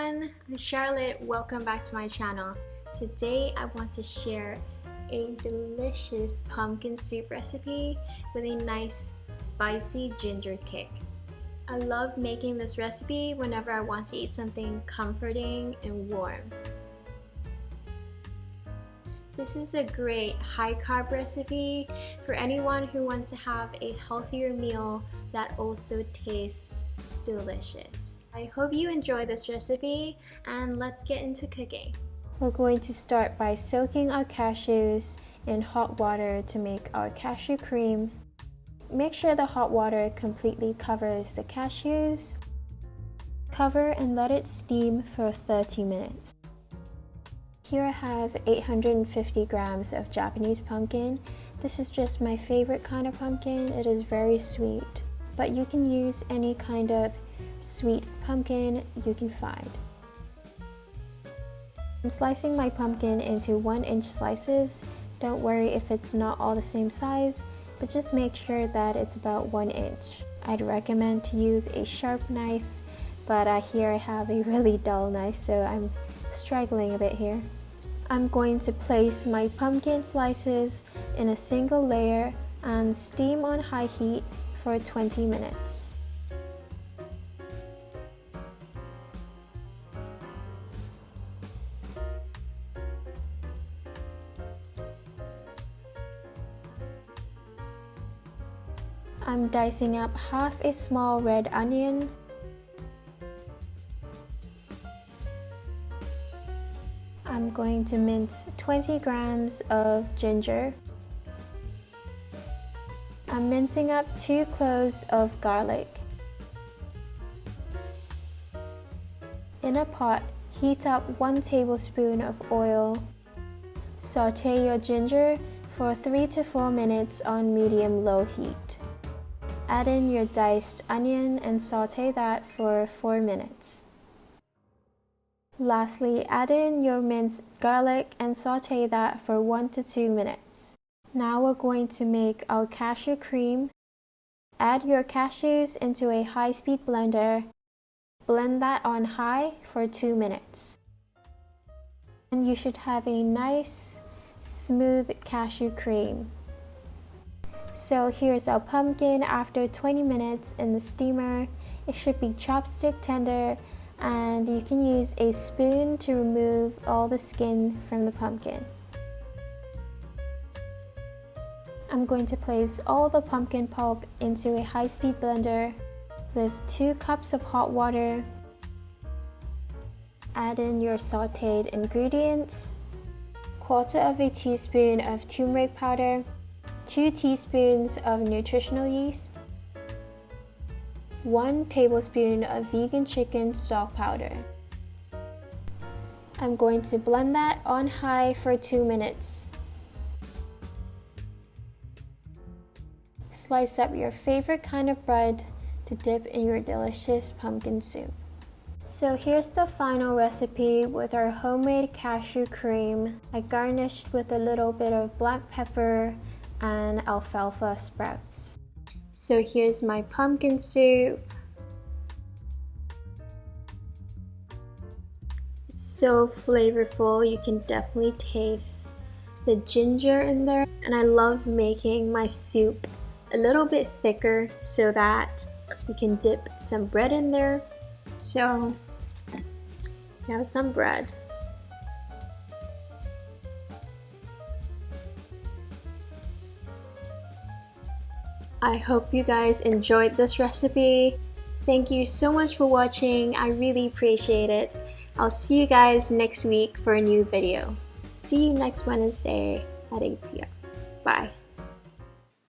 everyone, I'm Charlotte. Welcome back to my channel. Today I want to share a delicious pumpkin soup recipe with a nice spicy ginger kick. I love making this recipe whenever I want to eat something comforting and warm. This is a great high carb recipe for anyone who wants to have a healthier meal that also tastes delicious. I hope you enjoy this recipe and let's get into cooking. We're going to start by soaking our cashews in hot water to make our cashew cream. Make sure the hot water completely covers the cashews. Cover and let it steam for 30 minutes. Here I have 850 grams of Japanese pumpkin. This is just my favorite kind of pumpkin. It is very sweet, but you can use any kind of sweet pumpkin you can find. I'm slicing my pumpkin into 1-inch slices. Don't worry if it's not all the same size, but just make sure that it's about 1 inch. I'd recommend to use a sharp knife, but here I have a really dull knife, so I'm struggling a bit here. I'm going to place my pumpkin slices in a single layer and steam on high heat for 20 minutes. I'm dicing up half a small red onion, I'm going to mince 20 grams of ginger. I'm mincing up 2 cloves of garlic. In a pot, heat up 1 tablespoon of oil. Saute your ginger for 3 to 4 minutes on medium-low heat. Add in your diced onion and saute that for 4 minutes. Lastly, add in your minced garlic and saute that for 1 to 2 minutes. Now we're going to make our cashew cream. Add your cashews into a high-speed blender. Blend that on high for 2 minutes. And you should have a nice, smooth cashew cream. So here's our pumpkin after 20 minutes in the steamer. It should be chopstick tender, and you can use a spoon to remove all the skin from the pumpkin. I'm going to place all the pumpkin pulp into a high-speed blender with 2 cups of hot water. Add in your sauteed ingredients, 1/4 teaspoon of turmeric powder, 2 teaspoons of nutritional yeast, 1 tablespoon of vegan chicken stock powder. I'm going to blend that on high for 2 minutes. Slice up your favorite kind of bread to dip in your delicious pumpkin soup. So here's the final recipe with our homemade cashew cream. I garnished with a little bit of black pepper and alfalfa sprouts. So here's my pumpkin soup. It's so flavorful, you can definitely taste the ginger in there. And I love making my soup a little bit thicker so that you can dip some bread in there. So we have some bread. I hope you guys enjoyed this recipe. Thank you so much for watching. I really appreciate it. I'll see you guys next week for a new video. See you next Wednesday at 8 p.m. Bye.